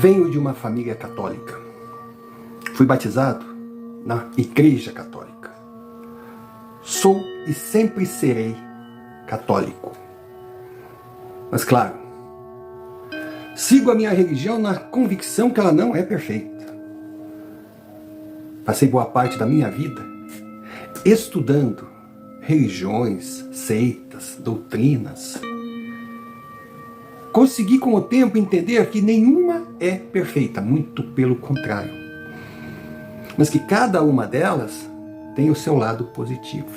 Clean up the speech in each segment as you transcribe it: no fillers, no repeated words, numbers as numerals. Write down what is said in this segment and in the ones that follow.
Venho de uma família católica. Fui batizado na Igreja Católica. Sou e sempre serei católico. Mas claro, sigo a minha religião na convicção que ela não é perfeita. Passei boa parte da minha vida estudando religiões, seitas, doutrinas. Consegui com o tempo entender que nenhuma é perfeita, muito pelo contrário. Mas que cada uma delas tem o seu lado positivo.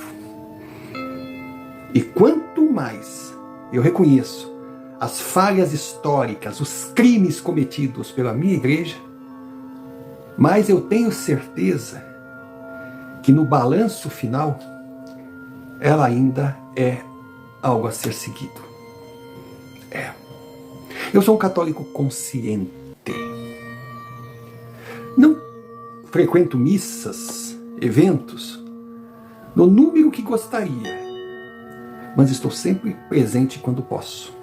E quanto mais eu reconheço as falhas históricas, os crimes cometidos pela minha igreja, mais eu tenho certeza que no balanço final ela ainda é algo a ser seguido. Eu sou um católico consciente. Não frequento missas, eventos, no número que gostaria, mas estou sempre presente quando posso.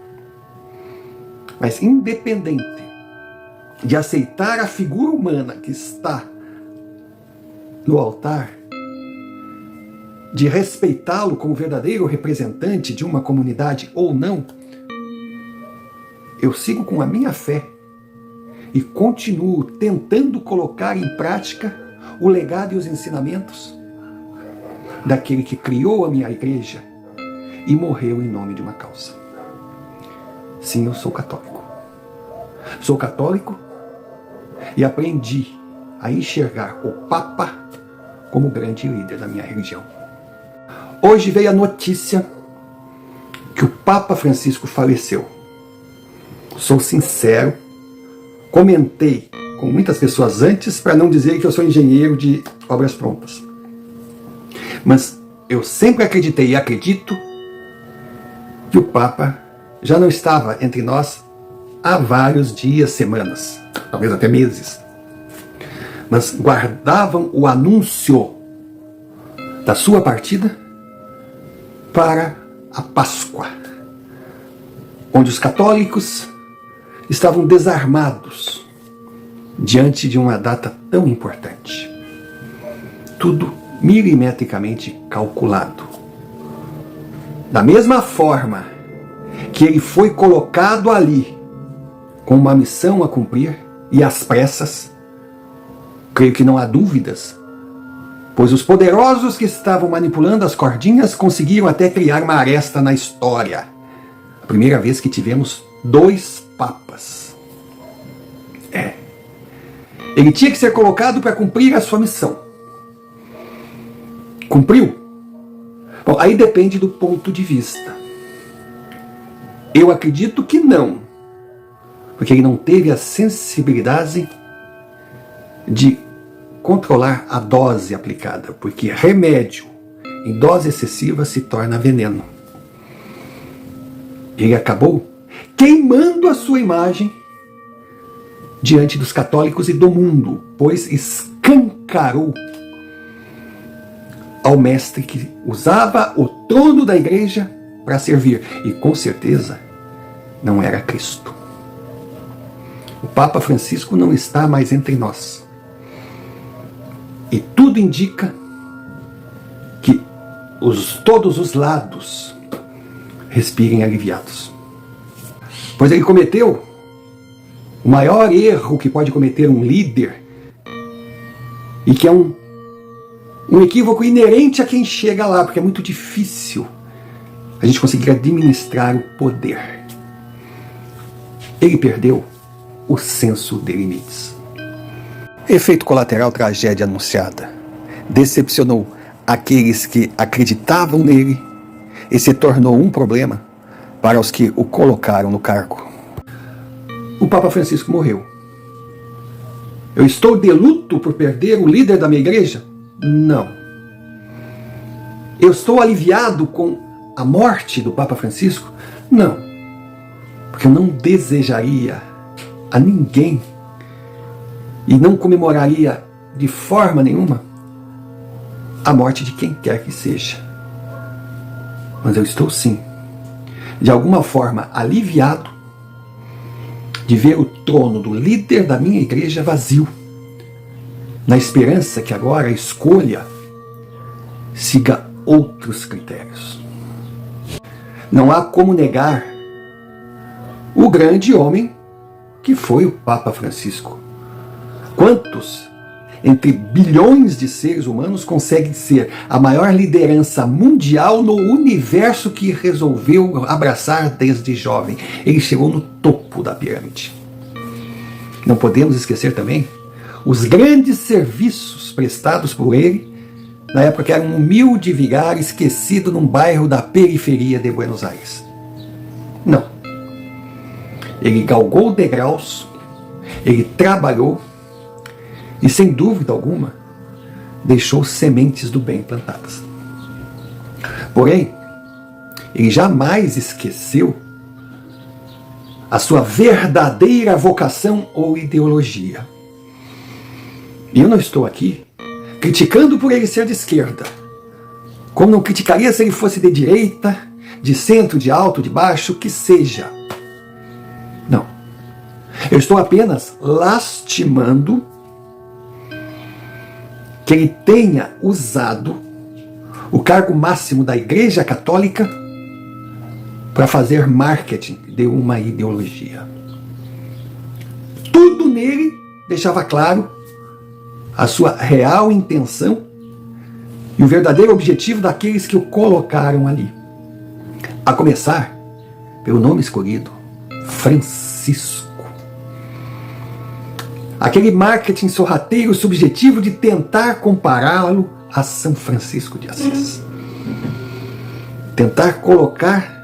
Mas independente de aceitar a figura humana que está no altar, de respeitá-lo como verdadeiro representante de uma comunidade ou não, eu sigo com a minha fé e continuo tentando colocar em prática o legado e os ensinamentos daquele que criou a minha igreja e morreu em nome de uma causa. Sim, eu sou católico. Sou católico e aprendi a enxergar o Papa como grande líder da minha religião. Hoje veio a notícia que o Papa Francisco faleceu. Sou sincero, comentei com muitas pessoas antes para não dizer que eu sou engenheiro de obras prontas. Mas eu sempre acreditei e acredito que o Papa já não estava entre nós há vários dias, semanas, talvez até meses. Mas guardavam o anúncio da sua partida para a Páscoa, onde os católicos estavam desarmados diante de uma data tão importante. Tudo milimetricamente calculado. Da mesma forma que ele foi colocado ali com uma missão a cumprir e às pressas, creio que não há dúvidas, pois os poderosos que estavam manipulando as cordinhas conseguiram até criar uma aresta na história. A primeira vez que tivemos 2 papas. Ele tinha que ser colocado para cumprir a sua missão. Cumpriu? Bom, aí depende do ponto de vista. Eu acredito que não, porque ele não teve a sensibilidade de controlar a dose aplicada, porque remédio em dose excessiva se torna veneno. Ele acabou queimando a sua imagem diante dos católicos e do mundo, pois escancarou ao mestre que usava o trono da igreja para servir, e com certeza não era Cristo. O Papa Francisco não está mais entre nós. E tudo indica que todos os lados respirem aliviados. Pois ele cometeu o maior erro que pode cometer um líder, e que é um equívoco inerente a quem chega lá, porque é muito difícil a gente conseguir administrar o poder. Ele perdeu o senso de limites. Efeito colateral, tragédia anunciada. Decepcionou aqueles que acreditavam nele e se tornou um problema para os que o colocaram no cargo. O Papa Francisco morreu. Eu estou de luto por perder o líder da minha igreja? Não. Eu estou aliviado com a morte do Papa Francisco? Não. Porque eu não desejaria a ninguém e não comemoraria de forma nenhuma a morte de quem quer que seja. Mas eu estou sim, de alguma forma aliviado de ver o trono do líder da minha igreja vazio, na esperança que agora a escolha siga outros critérios. Não há como negar o grande homem que foi o Papa Francisco. Quantos entre bilhões de seres humanos conseguem ser a maior liderança mundial no universo que resolveu abraçar desde jovem? Ele chegou no topo da pirâmide. Não podemos esquecer também os grandes serviços prestados por ele na época que era um humilde vigário esquecido num bairro da periferia de Buenos Aires. Não. Ele galgou degraus, ele trabalhou e, sem dúvida alguma, deixou sementes do bem plantadas. Porém, ele jamais esqueceu a sua verdadeira vocação ou ideologia. E eu não estou aqui criticando por ele ser de esquerda, como não criticaria se ele fosse de direita, de centro, de alto, de baixo, que seja. Não. Eu estou apenas lastimando que ele tenha usado o cargo máximo da Igreja Católica para fazer marketing de uma ideologia. Tudo nele deixava claro a sua real intenção e o verdadeiro objetivo daqueles que o colocaram ali. A começar pelo nome escolhido, Francisco. Aquele marketing sorrateiro subjetivo de tentar compará-lo a São Francisco de Assis. Tentar colocar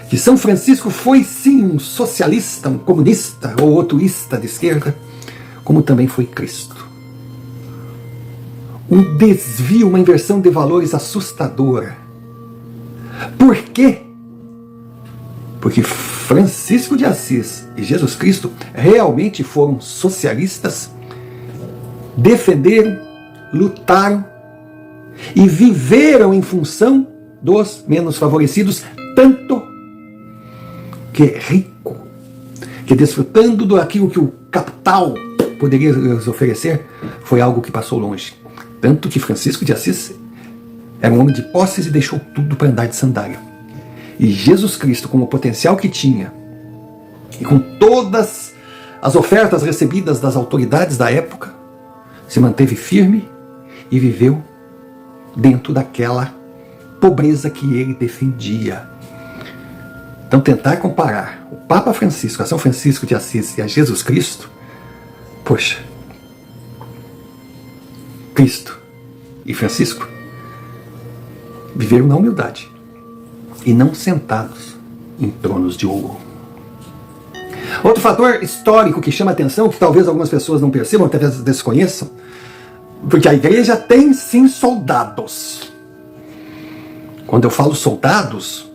que São Francisco foi sim um socialista, um comunista ou outruísta de esquerda, como também foi Cristo. Um desvio, uma inversão de valores assustadora. Por quê? Porque Francisco de Assis e Jesus Cristo realmente foram socialistas, defenderam, lutaram e viveram em função dos menos favorecidos, tanto que rico, que desfrutando daquilo que o capital poderia lhes oferecer, foi algo que passou longe. Tanto que Francisco de Assis era um homem de posses e deixou tudo para andar de sandália. E Jesus Cristo, com o potencial que tinha, e com todas as ofertas recebidas das autoridades da época, se manteve firme e viveu dentro daquela pobreza que ele defendia. Então, tentar comparar o Papa Francisco a São Francisco de Assis e a Jesus Cristo, poxa, Cristo e Francisco viveram na humildade e não sentados em tronos de ouro. Outro fator histórico que chama a atenção, que talvez algumas pessoas não percebam, talvez desconheçam, porque a igreja tem sim soldados. Quando eu falo soldados,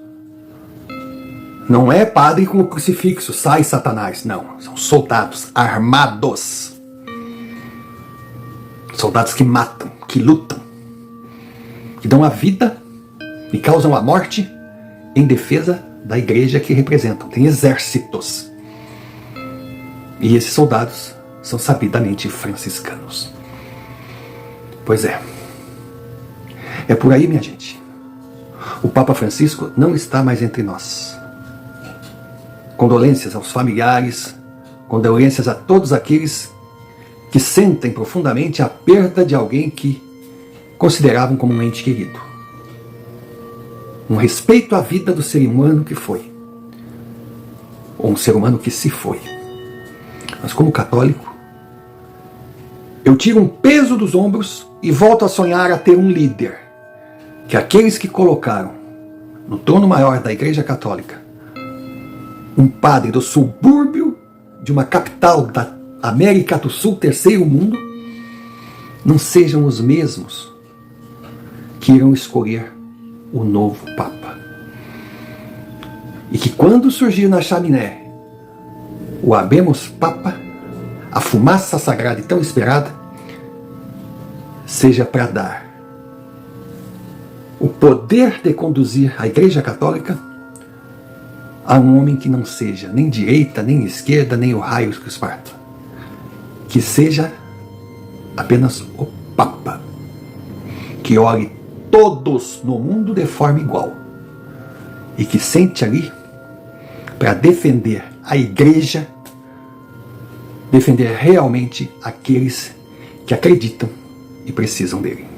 não é padre com o crucifixo, sai Satanás, não. São soldados armados. Soldados que matam, que lutam, que dão a vida e causam a morte em defesa da igreja que representam. Tem exércitos. E esses soldados são sabidamente franciscanos. Pois é. É por aí, minha gente. O Papa Francisco não está mais entre nós. Condolências aos familiares, condolências a todos aqueles que sentem profundamente a perda de alguém que consideravam como um ente querido. Um respeito à vida do ser humano que foi. Ou um ser humano que se foi. Mas como católico, eu tiro um peso dos ombros e volto a sonhar a ter um líder. Que aqueles que colocaram no trono maior da Igreja Católica um padre do subúrbio de uma capital da América do Sul, terceiro mundo, não sejam os mesmos que irão escolher o novo Papa. E que quando surgir na chaminé o Habemus Papa, a fumaça sagrada e tão esperada, seja para dar o poder de conduzir a Igreja Católica a um homem que não seja nem direita, nem esquerda, nem o raio que os parta. Que seja apenas o Papa, que olhe todos no mundo de forma igual e que sente ali para defender a Igreja, defender realmente aqueles que acreditam e precisam dele.